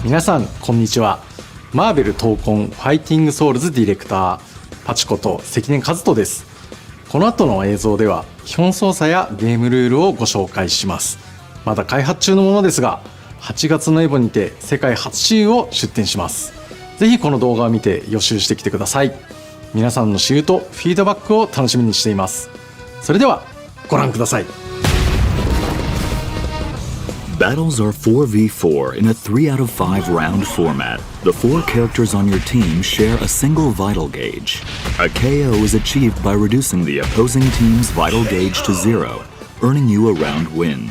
皆さんこんにちは。マーベル闘魂ファイティングソウルズディレクターパチこと関根和人です。この後の映像では基本操作やゲームルールをご紹介します。まだ開発中のものですが、8月のエボにて世界初試遊を出展します。ぜひこの動画を見て予習してきてください。皆さんの試遊とフィードバックを楽しみにしています。それではご覧ください。Battles are 4v4 in a 3 out of 5 round format. The 4 characters on your team share a single vital gauge. A KO is achieved by reducing the opposing team's vital gauge to 0, earning you a round win.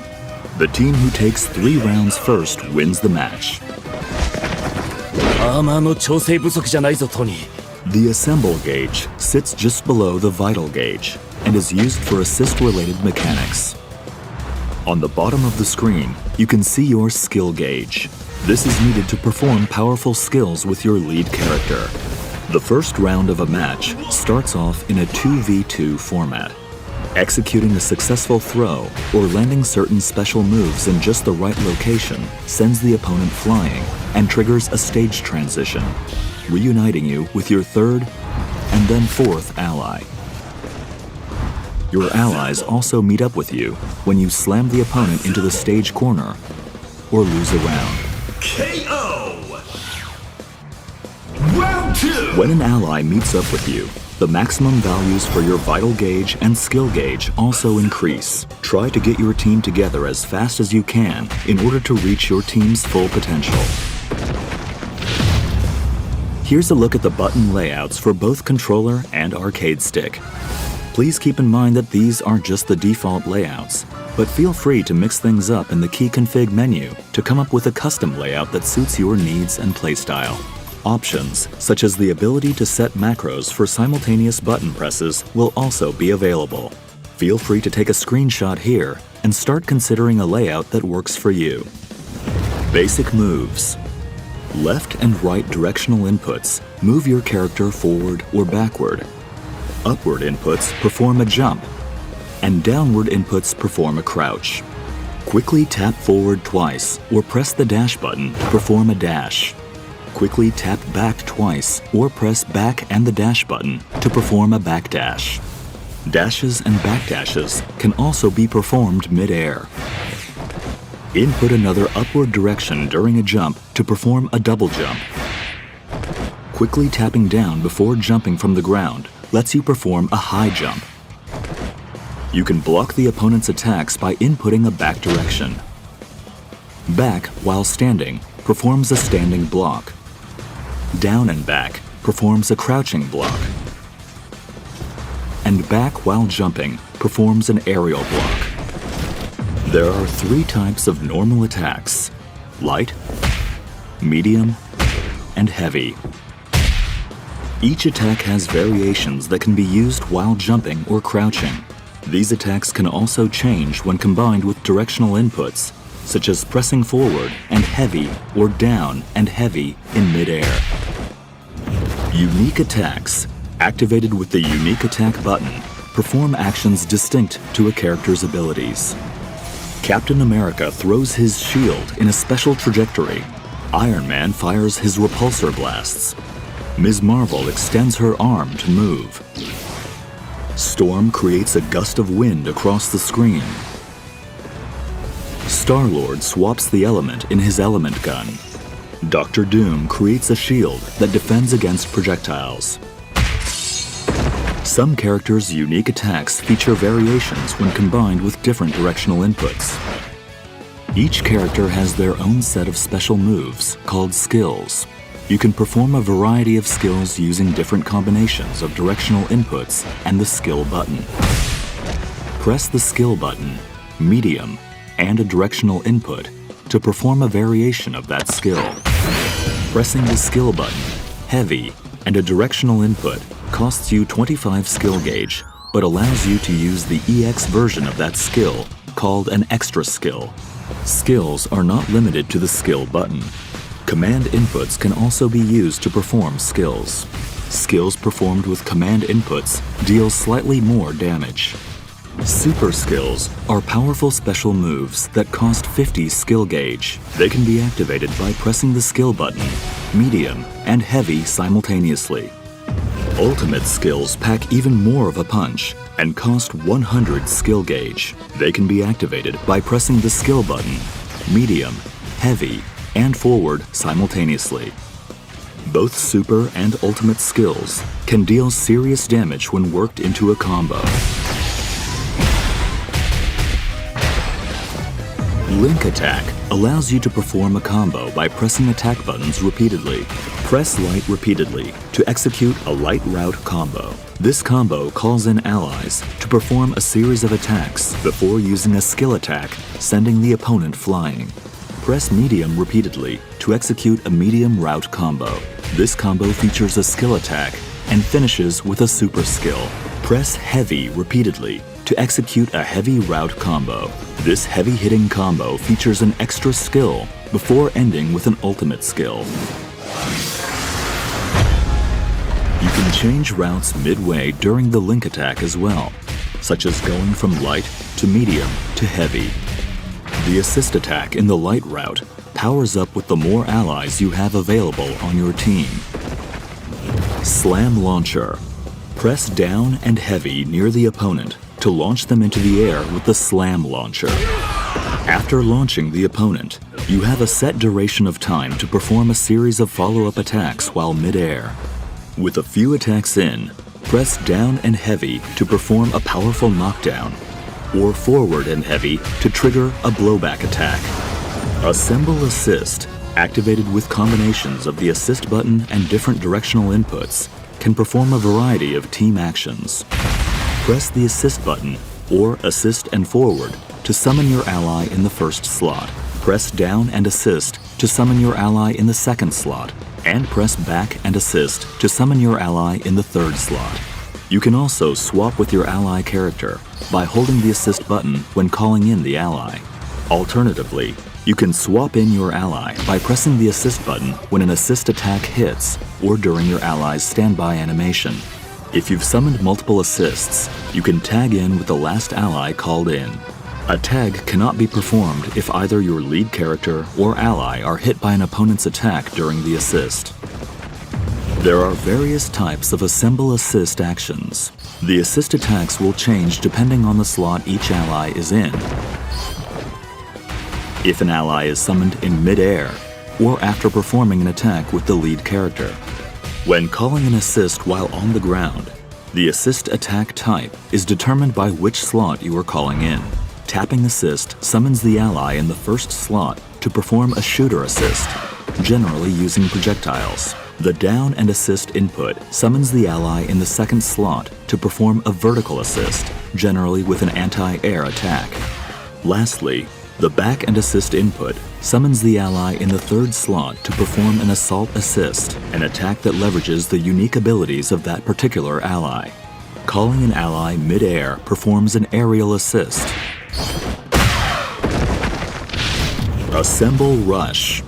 The team who takes 3 rounds first wins the match. アーマーの調整不足じゃないぞトニー。 The assemble gauge sits just below the vital gauge and is used for assist-related mechanics. On the bottom of the screen, you can see your skill gauge. This is needed to perform powerful skills with your lead character. The first round of a match starts off in a 2v2 format. Executing a successful throw or landing certain special moves in just the right location sends the opponent flying and triggers a stage transition, reuniting you with your third and then fourth ally. Your allies also meet up with you when you slam the opponent into the stage corner or lose a round. KO! Round 2! When an ally meets up with you, the maximum values for your vital gauge and skill gauge also increase. Try to get your team together as fast as you can in order to reach your team's full potential. Here's a look at the button layouts for both controller and arcade stick. Please keep in mind that these are just the default layouts, but feel free to mix things up in the key config menu to come up with a custom layout that suits your needs and playstyle. Options, such as the ability to set macros for simultaneous button presses, will also be available. Feel free to take a screenshot here and start considering a layout that works for you. Basic moves. Left and right directional inputs move your character forward or backward. Upward inputs perform a jump, and downward inputs perform a crouch. Quickly tap forward twice or press the dash button to perform a dash. Quickly tap back twice or press back and the dash button to perform a back dash. Dashes and back dashes can also be performed mid-air. Input another upward direction during a jump to perform a double jump. Quickly tapping down before jumping from the ground lets you perform a high jump. You can block the opponent's attacks by inputting a back direction. Back, while standing, performs a standing block. Down and back performs a crouching block. And back while jumping performs an aerial block. There are 3 types of normal attacks: light, medium, and heavy. Each attack has variations that can be used while jumping or crouching. These attacks can also change when combined with directional inputs, such as pressing forward and heavy or down and heavy in mid-air. Unique attacks, activated with the Unique Attack button, perform actions distinct to a character's abilities. Captain America throws his shield in a special trajectory. Iron Man fires his repulsor blasts. Ms. Marvel extends her arm to move. Storm creates a gust of wind across the screen. Star-Lord swaps the element in his element gun. Doctor Doom creates a shield that defends against projectiles. Some characters' unique attacks feature variations when combined with different directional inputs. Each character has their own set of special moves called skills. You can perform a variety of skills using different combinations of directional inputs and the skill button. Press the skill button, medium, and a directional input to perform a variation of that skill. Pressing the skill button, heavy, and a directional input costs you 25 skill gauge, but allows you to use the EX version of that skill, called an extra skill. Skills are not limited to the skill button. Command inputs can also be used to perform skills. Skills performed with command inputs deal slightly more damage. Super skills are powerful special moves that cost 50 skill gauge. They can be activated by pressing the skill button, medium, and heavy simultaneously. Ultimate skills pack even more of a punch and cost 100 skill gauge. They can be activated by pressing the skill button, medium, heavy, and forward simultaneously. Both super and ultimate skills can deal serious damage when worked into a combo. Link attack allows you to perform a combo by pressing attack buttons repeatedly. Press light repeatedly to execute a light route combo. This combo calls in allies to perform a series of attacks before using a skill attack, sending the opponent flying. Press medium repeatedly to execute a medium route combo. This combo features a skill attack and finishes with a super skill. Press heavy repeatedly to execute a heavy route combo. This heavy hitting combo features an extra skill before ending with an ultimate skill. You can change routes midway during the link attack as well, such as going from light to medium to heavy. The assist attack in the light route powers up with the more allies you have available on your team. Slam launcher. Press down and heavy near the opponent to launch them into the air with the slam launcher. After launching the opponent, you have a set duration of time to perform a series of follow-up attacks while mid-air. With a few attacks in, press down and heavy to perform a powerful knockdown, or forward and heavy to trigger a blowback attack. Assemble assist, activated with combinations of the assist button and different directional inputs, can perform a variety of team actions. Press the assist button, or assist and forward, to summon your ally in the first slot. Press down and assist to summon your ally in the second slot, and press back and assist to summon your ally in the third slot. You can also swap with your ally character by holding the assist button when calling in the ally. Alternatively, you can swap in your ally by pressing the assist button when an assist attack hits or during your ally's standby animation. If you've summoned multiple assists, you can tag in with the last ally called in. A tag cannot be performed if either your lead character or ally are hit by an opponent's attack during the assist. There are various types of assemble assist actions. The assist attacks will change depending on the slot each ally is in. If an ally is summoned in mid-air, or after performing an attack with the lead character. When calling an assist while on the ground, the assist attack type is determined by which slot you are calling in. Tapping assist summons the ally in the first slot to perform a shooter assist, generally using projectiles. The down and assist input summons the ally in the second slot to perform a vertical assist, generally with an anti-air attack. Lastly, the back and assist input summons the ally in the third slot to perform an assault assist, an attack that leverages the unique abilities of that particular ally. Calling an ally mid-air performs an aerial assist. Assemble rush.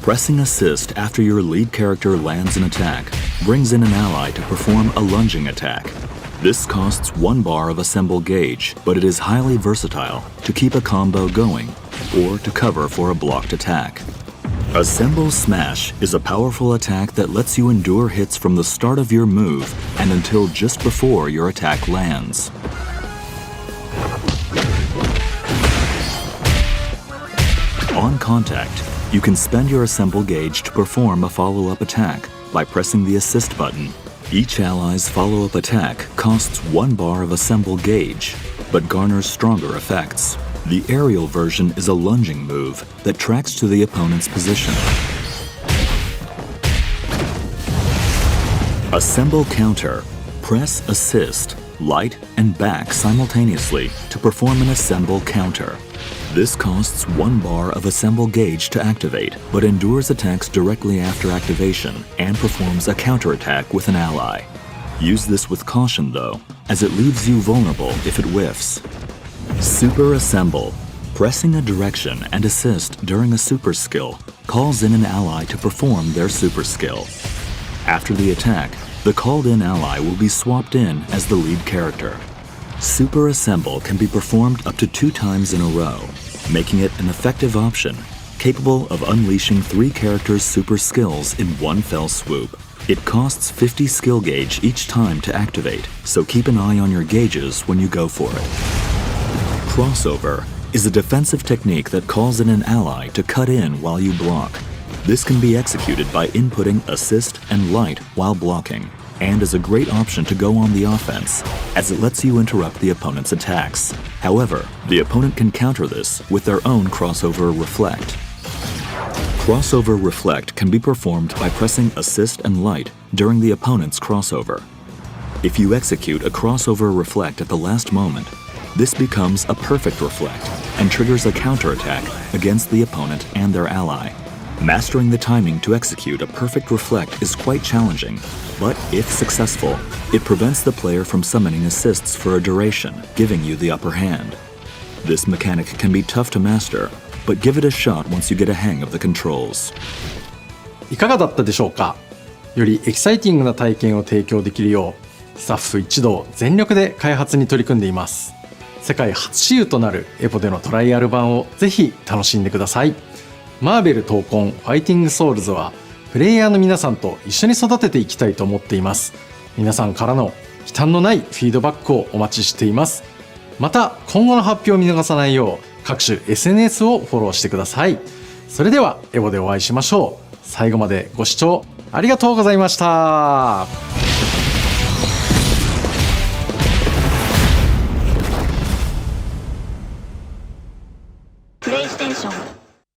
Pressing assist after your lead character lands an attack brings in an ally to perform a lunging attack. This costs 1 bar of assemble gauge, but it is highly versatile to keep a combo going or to cover for a blocked attack. Assemble smash is a powerful attack that lets you endure hits from the start of your move and until just before your attack lands. On contact, you can spend your assemble gauge to perform a follow-up attack by pressing the assist button. Each ally's follow-up attack costs 1 bar of assemble gauge, but garners stronger effects. The aerial version is a lunging move that tracks to the opponent's position. Assemble counter. Press assist, light, and back simultaneously to perform an assemble counter. This costs 1 bar of assemble gauge to activate, but endures attacks directly after activation and performs a counterattack with an ally. Use this with caution though, as it leaves you vulnerable if it whiffs. Super assemble. Pressing a direction and assist during a super skill calls in an ally to perform their super skill. After the attack, The called-in ally will be swapped in as the lead character. Super Assemble can be performed up to 2 times in a row, making it an effective option, capable of unleashing 3 characters' super skills in one fell swoop. It costs 50 skill gauge each time to activate, so keep an eye on your gauges when you go for it. Crossover is a defensive technique that calls in an ally to cut in while you block. This can be executed by inputting assist and light while blocking, and is a great option to go on the offense, as it lets you interrupt the opponent's attacks. However, the opponent can counter this with their own Crossover Reflect. Crossover Reflect can be performed by pressing assist and light during the opponent's crossover. If you execute a Crossover Reflect at the last moment, this becomes a perfect reflect and triggers a counterattack against the opponent and their ally. Mastering the timing to execute a perfect reflect is quite challenging, but if successful, it prevents the player from summoning assists for a duration, giving you the upper hand. This mechanic can be tough to master, but give it a shot once you get a hang of the controls. いかがだったでしょうか。よりエキサイティングな体験を提供できるよう、スタッフ一同全力で開発に取り組んでいます。世界初私有となるエポでのトライアル版をぜひ楽しんでください。マーベル闘魂ファイティングソウルズはプレイヤーの皆さんと一緒に育てていきたいと思っています。皆さんからの忌憚のないフィードバックをお待ちしています。また今後の発表を見逃さないよう各種 SNS をフォローしてください。それではエボでお会いしましょう。最後までご視聴ありがとうございました。